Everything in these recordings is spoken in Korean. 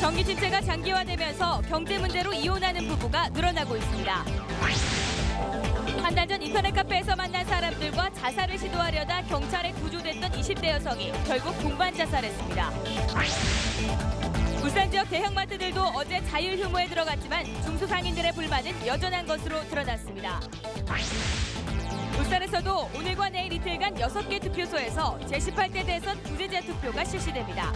경기 침체가 장기화되면서 경제 문제로 이혼하는 부부가 늘어나고 있습니다. 한 달 전 인터넷 카페에서 만난 사람들과 자살을 시도하려다 경찰에 구조됐던 20대 여성이 결국 동반 자살했습니다. 울산 지역 대형마트들도 어제 자율휴무에 들어갔지만 중소상인들의 불만은 여전한 것으로 드러났습니다. 울산에서도 오늘과 내일 이틀간 6개 투표소에서 제18대 대선 부재자 투표가 실시됩니다.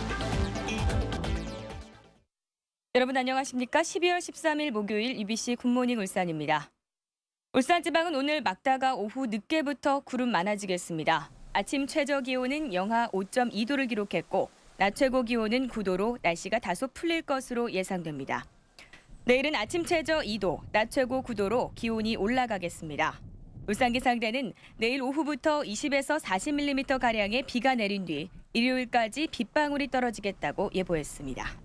여러분 안녕하십니까? 12월 13일 목요일 UBC 굿모닝 울산입니다. 울산지방은 오늘 막다가 오후 늦게부터 구름 많아지겠습니다. 아침 최저 기온은 영하 5.2도를 기록했고 낮 최고 기온은 9도로 날씨가 다소 풀릴 것으로 예상됩니다. 내일은 아침 최저 2도, 낮 최고 9도로 기온이 올라가겠습니다. 울산기상대는 내일 오후부터 20에서 40mm가량의 비가 내린 뒤 일요일까지 빗방울이 떨어지겠다고 예보했습니다.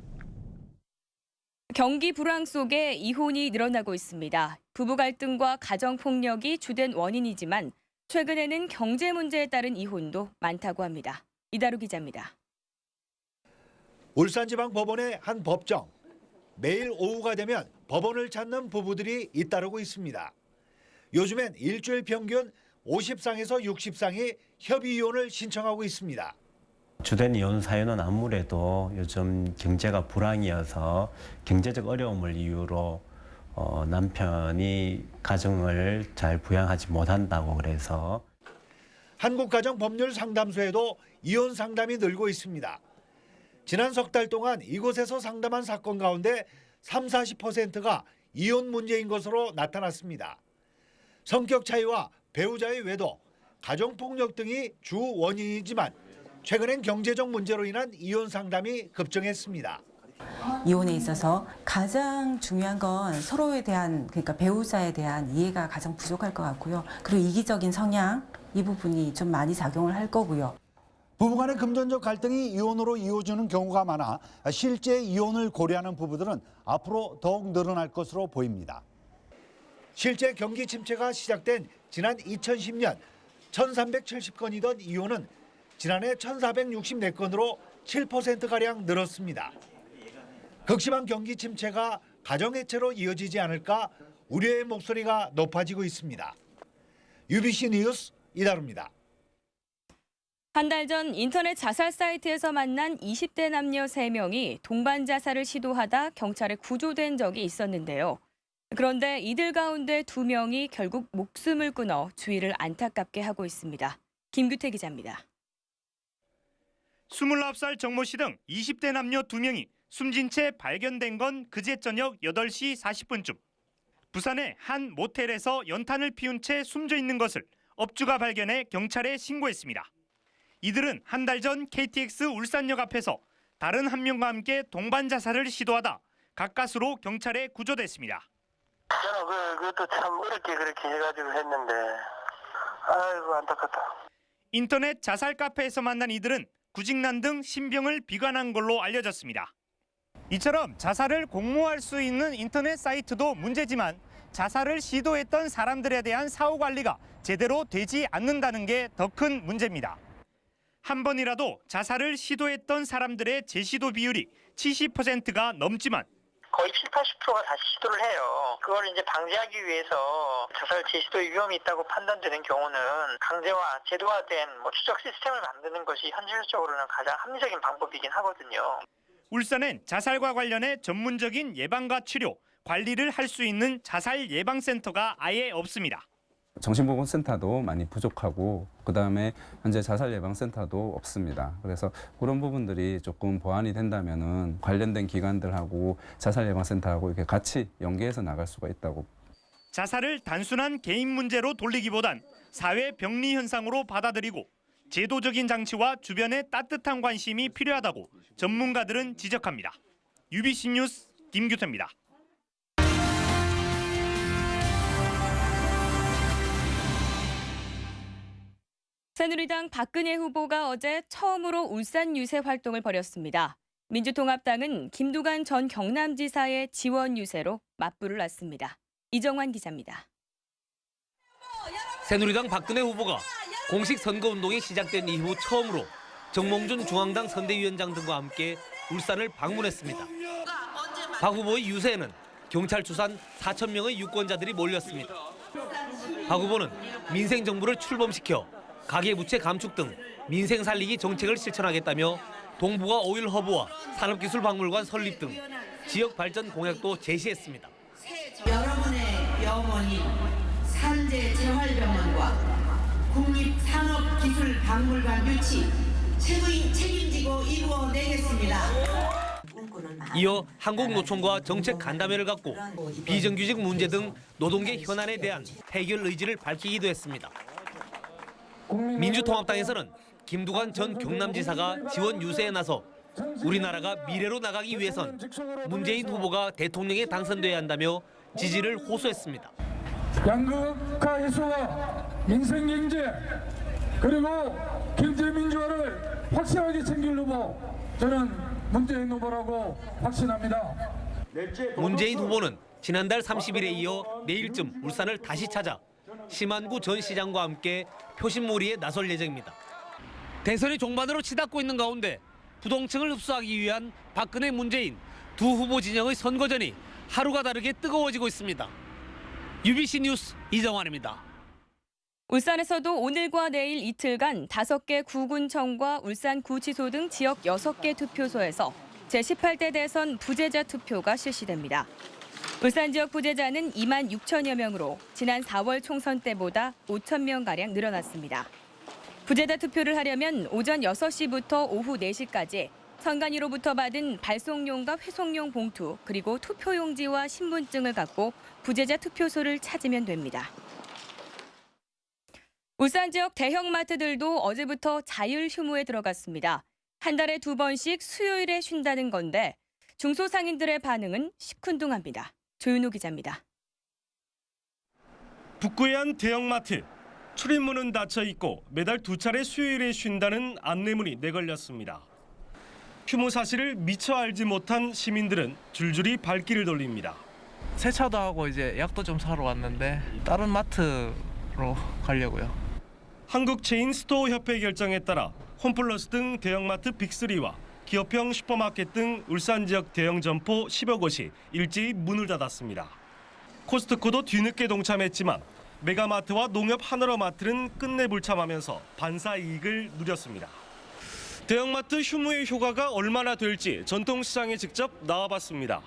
경기 불황 속에 이혼이 늘어나고 있습니다. 부부 갈등과 가정 폭력이 주된 원인이지만 최근에는 경제 문제에 따른 이혼도 많다고 합니다. 이다루 기자입니다. 울산지방법원의 한 법정. 매일 오후가 되면 법원을 찾는 부부들이 잇따르고 있습니다. 요즘엔 일주일 평균 50쌍에서 60쌍이 협의 이혼을 신청하고 있습니다. 주된 이혼 사유는 아무래도 요즘 경제가 불황이어서 경제적 어려움을 이유로 남편이 가정을 잘 부양하지 못한다고 그래서 한국가정법률상담소에도 이혼 상담이 늘고 있습니다. 지난 석 달 동안 이곳에서 상담한 사건 가운데 30~40%가 이혼 문제인 것으로 나타났습니다. 성격 차이와 배우자의 외도, 가정폭력 등이 주 원인이지만 최근엔 경제적 문제로 인한 이혼 상담이 급증했습니다. 이혼에 있어서 가장 중요한 건 서로에 대한, 그러니까 배우자에 대한 이해가 가장 부족할 것 같고요. 그리고 이기적인 성향, 이 부분이 좀 많이 작용을 할 거고요. 부부간의 금전적 갈등이 이혼으로 이어지는 경우가 많아 실제 이혼을 고려하는 부부들은 앞으로 더욱 늘어날 것으로 보입니다. 실제 경기 침체가 시작된 지난 2010년 1370건이던 이혼은 지난해 1464건으로 7%가량 늘었습니다. 극심한 경기 침체가 가정해체로 이어지지 않을까 우려의 목소리가 높아지고 있습니다. UBC 뉴스 이다루입니다. 한 달 전 인터넷 자살 사이트에서 만난 20대 남녀 3명이 동반 자살을 시도하다 경찰에 구조된 적이 있었는데요. 그런데 이들 가운데 2명이 결국 목숨을 끊어 주위를 안타깝게 하고 있습니다. 김규태 기자입니다. 29살 정모 씨 등 20대 남녀 2명이 숨진 채 발견된 건 그제 저녁 8시 40분쯤. 부산의 한 모텔에서 연탄을 피운 채 숨져 있는 것을 업주가 발견해 경찰에 신고했습니다. 이들은 한 달 전 KTX 울산역 앞에서 다른 한 명과 함께 동반 자살을 시도하다 가까스로 경찰에 구조됐습니다. 저는 그것도 참 어렵게 그렇게 해가지고 했는데 아이고 안타깝다. 인터넷 자살 카페에서 만난 이들은 구직난 등 신병을 비관한 걸로 알려졌습니다. 이처럼 자살을 공모할 수 있는 인터넷 사이트도 문제지만 자살을 시도했던 사람들에 대한 사후 관리가 제대로 되지 않는다는 게 더 큰 문제입니다. 한 번이라도 자살을 시도했던 사람들의 재시도 비율이 70%가 넘지만 거의 70~80%가 다시 시도를 해요. 그걸 이제 방지하기 위해서 자살 재시도 위험이 있다고 판단되는 경우는 강제와 제도화된 추적 시스템을 만드는 것이 현실적으로는 가장 합리적인 방법이긴 하거든요. 울산엔 자살과 관련해 전문적인 예방과 치료, 관리를 할 수 있는 자살 예방센터가 아예 없습니다. 정신보건센터도 많이 부족하고 그다음에 현재 자살예방센터도 없습니다. 그래서 그런 부분들이 조금 보완이 된다면은 관련된 기관들하고 자살예방센터하고 이렇게 같이 연계해서 나갈 수가 있다고. 자살을 단순한 개인 문제로 돌리기보단 사회 병리 현상으로 받아들이고 제도적인 장치와 주변의 따뜻한 관심이 필요하다고 전문가들은 지적합니다. UBC 뉴스 김규태입니다. 새누리당 박근혜 후보가 어제 처음으로 울산 유세 활동을 벌였습니다. 민주통합당은 김두관 전 경남지사의 지원 유세로 맞불을 놨습니다. 이정환 기자입니다. 새누리당 박근혜 후보가 공식 선거운동이 시작된 이후 처음으로 정몽준 중앙당 선대위원장 등과 함께 울산을 방문했습니다. 박 후보의 유세에는 경찰 추산 4천 명의 유권자들이 몰렸습니다. 박 후보는 민생 정부를 출범시켜 가계부채 감축 등 민생 살리기 정책을 실천하겠다며 동북아 오일 허브와 산업기술박물관 설립 등 지역 발전 공약도 제시했습니다. 여러분의 영원히 산재 재활병원과 국립산업기술박물관 유치 책임지고 이루어내겠습니다. 이어 한국노총과 정책 간담회를 갖고 비정규직 문제 등 노동계 현안에 대한 해결 의지를 밝히기도 했습니다. 민주통합당에서는 김두관 전 경남지사가 지원 유세에 나서 우리나라가 미래로 나가기 위해선 문재인 후보가 대통령에 당선돼야 한다며 지지를 호소했습니다. 양극화 해소와 민생 경제 그리고 경제 민주화를 확실하게 챙길 후보 저는 문재인 후보라고 확신합니다. 문재인 후보는 지난달 30일에 이어 내일쯤 울산을 다시 찾아 심한구 전 시장과 함께 표심몰이에 나설 예정입니다. 대선이 종반으로 치닫고 있는 가운데 부동층을 흡수하기 위한 박근혜, 문재인 두 후보 진영의 선거전이 하루가 다르게 뜨거워지고 있습니다. UBC 뉴스 이정환입니다. 울산에서도 오늘과 내일 이틀간 5개 구군청과 울산구치소 등 지역 6개 투표소에서 제18대 대선 부재자 투표가 실시됩니다. 울산 지역 부재자는 2만 6천여 명으로 지난 4월 총선 때보다 5천 명가량 늘어났습니다. 부재자 투표를 하려면 오전 6시부터 오후 4시까지 선관위로부터 받은 발송용과 회송용 봉투 그리고 투표용지와 신분증을 갖고 부재자 투표소를 찾으면 됩니다. 울산 지역 대형마트들도 어제부터 자율 휴무에 들어갔습니다. 한 달에 2번씩 수요일에 쉰다는 건데 중소상인들의 반응은 시큰둥합니다. 조윤호 기자입니다. 북구의 한 대형마트. 출입문은 닫혀 있고 매달 2차례 수요일에 쉰다는 안내문이 내걸렸습니다. 휴무 사실을 미처 알지 못한 시민들은 줄줄이 발길을 돌립니다. 세차도 하고 이제 약도 좀 사러 왔는데 다른 마트로 가려고요. 한국 체인 스토어 협회 결정에 따라 홈플러스 등 대형마트 빅3와 기업형 슈퍼마켓 등 울산 지역 대형 점포 10여 곳이 일제히 문을 닫았습니다. 코스트코도 뒤늦게 동참했지만 메가마트와 농협 하나로마트는 끝내 불참하면서 반사 이익을 누렸습니다. 대형마트 휴무의 효과가 얼마나 될지 전통시장에 직접 나와봤습니다.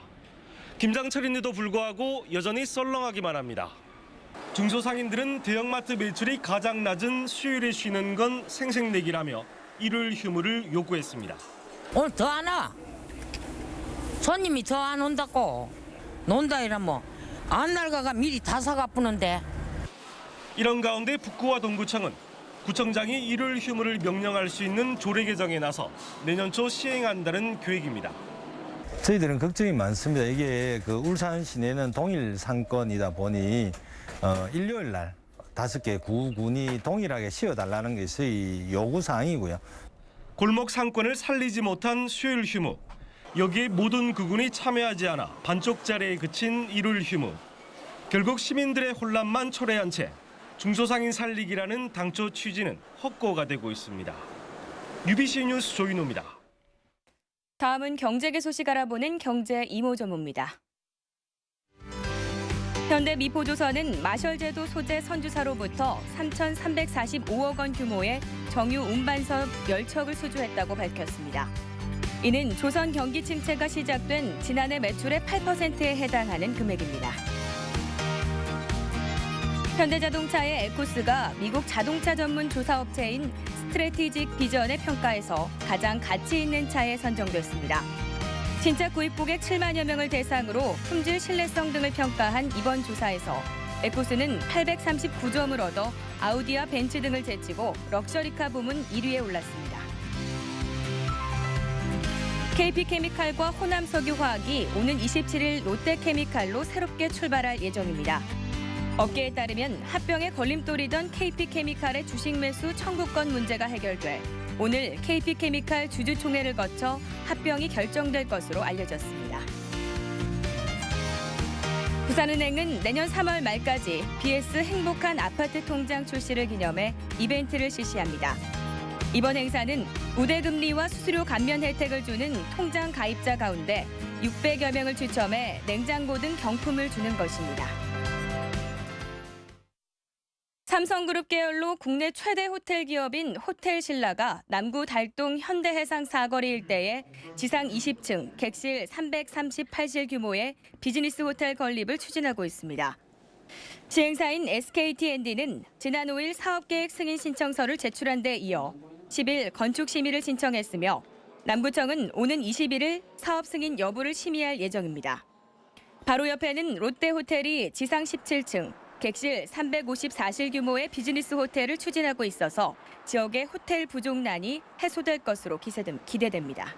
김장철인데도 불구하고 여전히 썰렁하기만 합니다. 중소상인들은 대형마트 매출이 가장 낮은 수요일에 쉬는 건 생색내기라며 일요일 휴무를 요구했습니다. 오늘 더 안 와. 손님이 더 안 온다고. 논다 이러면 안 날가가 미리 다 사가쁘는데. 이런 가운데 북구와 동구청은 구청장이 일요일 휴무를 명령할 수 있는 조례 개정에 나서 내년 초 시행한다는 계획입니다. 저희들은 걱정이 많습니다. 이게 울산 시내는 동일 상권이다 보니 일요일 날 5개 구군이 동일하게 쉬어달라는 게 저희 요구 사항이고요. 골목 상권을 살리지 못한 수요일 휴무. 여기에 모든 구군이 참여하지 않아 반쪽짜리에 그친 일요일 휴무. 결국 시민들의 혼란만 초래한 채 중소상인 살리기라는 당초 취지는 헛고가 되고 있습니다. UBC 뉴스 조인호입니다. 다음은 경제계 소식 알아보는 경제 이모저모입니다. 현대미포조선은 마셜제도 소재 선주사로부터 3,345억 원 규모의 정유 운반선 10척을 수주했다고 밝혔습니다. 이는 조선 경기 침체가 시작된 지난해 매출의 8%에 해당하는 금액입니다. 현대자동차의 에코스가 미국 자동차 전문 조사업체인 스트래티직 비전의 평가에서 가장 가치 있는 차에 선정됐습니다. 신차 구입 고객 7만여 명을 대상으로 품질, 신뢰성 등을 평가한 이번 조사에서 에코스는 839점을 얻어 아우디와 벤츠 등을 제치고 럭셔리카 부문 1위에 올랐습니다. KP케미칼과 호남석유화학이 오는 27일 롯데케미칼로 새롭게 출발할 예정입니다. 업계에 따르면 합병에 걸림돌이던 KP케미칼의 주식 매수 청구권 문제가 해결돼 오늘 KP케미칼 주주총회를 거쳐 합병이 결정될 것으로 알려졌습니다. 부산은행은 내년 3월 말까지 BS 행복한 아파트 통장 출시를 기념해 이벤트를 실시합니다. 이번 행사는 우대금리와 수수료 감면 혜택을 주는 통장 가입자 가운데 600여 명을 추첨해 냉장고 등 경품을 주는 것입니다. 삼성그룹 계열로 국내 최대 호텔 기업인 호텔신라가 남구 달동 현대해상 사거리 일대에 지상 20층, 객실 338실 규모의 비즈니스 호텔 건립을 추진하고 있습니다. 시행사인 SKT&D는 지난 5일 사업계획 승인 신청서를 제출한 데 이어 10일 건축 심의를 신청했으며 남구청은 오는 21일 사업 승인 여부를 심의할 예정입니다. 바로 옆에는 롯데호텔이 지상 17층, 객실 354실 규모의 비즈니스 호텔을 추진하고 있어서 지역의 호텔 부족난이 해소될 것으로 기대됩니다.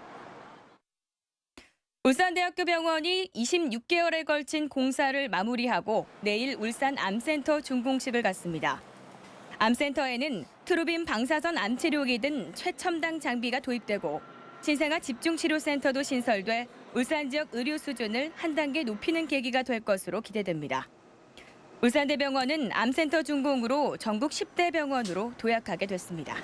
울산대학교 병원이 26개월에 걸친 공사를 마무리하고 내일 울산 암센터 준공식을 갖습니다. 암센터에는 트루빈 방사선 암치료기 등 최첨단 장비가 도입되고 신생아 집중치료센터도 신설돼 울산 지역 의료 수준을 한 단계 높이는 계기가 될 것으로 기대됩니다. 울산대병원은 암센터 준공으로 전국 10대 병원으로 도약하게 됐습니다.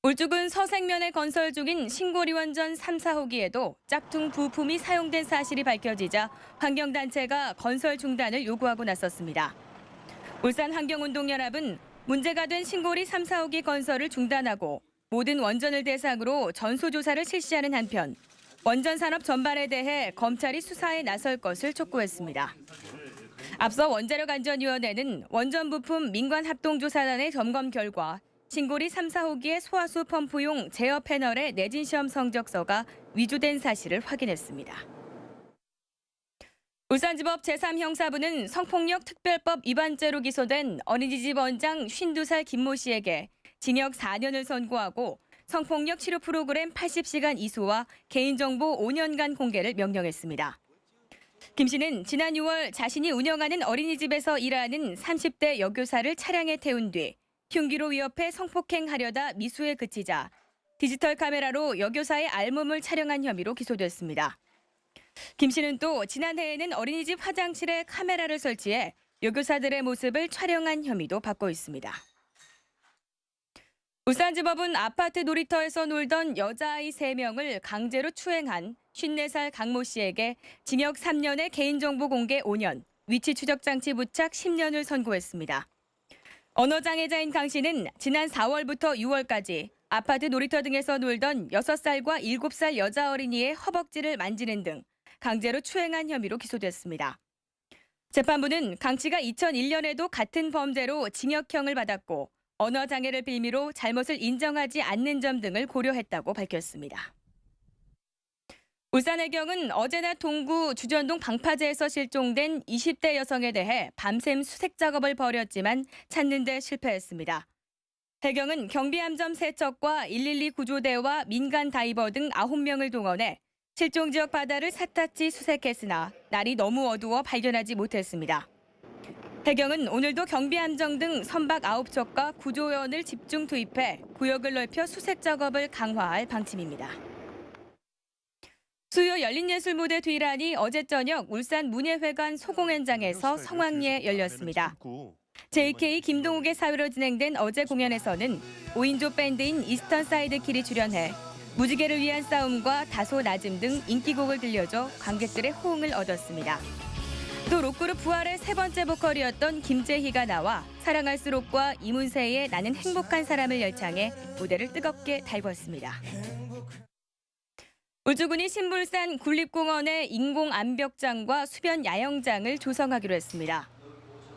울주군 서생면에 건설 중인 신고리원전 3, 4호기에도 짝퉁 부품이 사용된 사실이 밝혀지자 환경단체가 건설 중단을 요구하고 나섰습니다. 울산환경운동연합은 문제가 된 신고리 3, 4호기 건설을 중단하고 모든 원전을 대상으로 전수조사를 실시하는 한편 원전 산업 전반에 대해 검찰이 수사에 나설 것을 촉구했습니다. 앞서 원자력안전위원회는 원전 부품 민관합동조사단의 점검 결과 신고리 3, 4호기의 소화수 펌프용 제어 패널의 내진 시험 성적서가 위조된 사실을 확인했습니다. 울산지법 제3형사부는 성폭력 특별법 위반죄로 기소된 어린이집 원장 52살 김모 씨에게 징역 4년을 선고하고 성폭력 치료 프로그램 80시간 이수와 개인정보 5년간 공개를 명령했습니다. 김 씨는 지난 6월 자신이 운영하는 어린이집에서 일하는 30대 여교사를 차량에 태운 뒤 흉기로 위협해 성폭행하려다 미수에 그치자 디지털 카메라로 여교사의 알몸을 촬영한 혐의로 기소됐습니다. 김 씨는 또 지난해에는 어린이집 화장실에 카메라를 설치해 여교사들의 모습을 촬영한 혐의도 받고 있습니다. 울산지법은 아파트 놀이터에서 놀던 여자아이 3명을 강제로 추행한 54살 강모 씨에게 징역 3년에 개인정보 공개 5년, 위치 추적 장치 부착 10년을 선고했습니다. 언어장애자인 강 씨는 지난 4월부터 6월까지 아파트 놀이터 등에서 놀던 6살과 7살 여자 어린이의 허벅지를 만지는 등 강제로 추행한 혐의로 기소됐습니다. 재판부는 강 씨가 2001년에도 같은 범죄로 징역형을 받았고 언어장애를 빌미로 잘못을 인정하지 않는 점 등을 고려했다고 밝혔습니다. 울산해경은 어제 낮 동구 주전동 방파제에서 실종된 20대 여성에 대해 밤샘 수색 작업을 벌였지만 찾는 데 실패했습니다. 해경은 경비함점 3척과 112 구조대와 민간 다이버 등 9명을 동원해 실종 지역 바다를 샅샅이 수색했으나 날이 너무 어두워 발견하지 못했습니다. 해경은 오늘도 경비함정 등 선박 9척과 구조요원을 집중 투입해 구역을 넓혀 수색 작업을 강화할 방침입니다. 수요 열린예술무대 뒤란이 어제 저녁 울산 문예회관 소공연장에서 성황리에 열렸습니다. JK 김동욱의 사회로 진행된 어제 공연에서는 5인조 밴드인 이스턴 사이드킬이 출연해 무지개를 위한 싸움과 다소 낮음 등 인기곡을 들려줘 관객들의 호응을 얻었습니다. 또 록그룹 부활의 3번째 보컬이었던 김재희가 나와 사랑할수록과 이문세의 나는 행복한 사람을 열창해 무대를 뜨겁게 달궜습니다. 울주군이 신불산 군립공원에 인공 암벽장과 수변 야영장을 조성하기로 했습니다.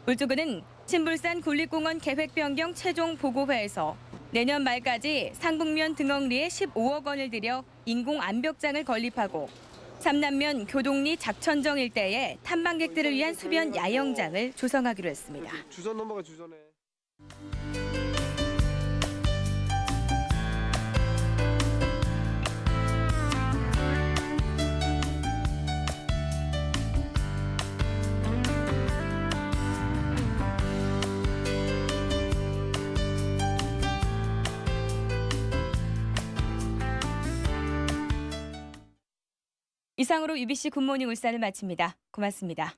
울주군은 신불산 군립공원 계획 변경 최종 보고회에서 내년 말까지 상북면 등억리에 15억 원을 들여 인공 암벽장을 건립하고 삼남면 교동리 작천정 일대에 탐방객들을 위한 수변 야영장을 조성하기로 했습니다. 주전 넘어가 주전에. 이상으로 UBC 굿모닝 울산을 마칩니다. 고맙습니다.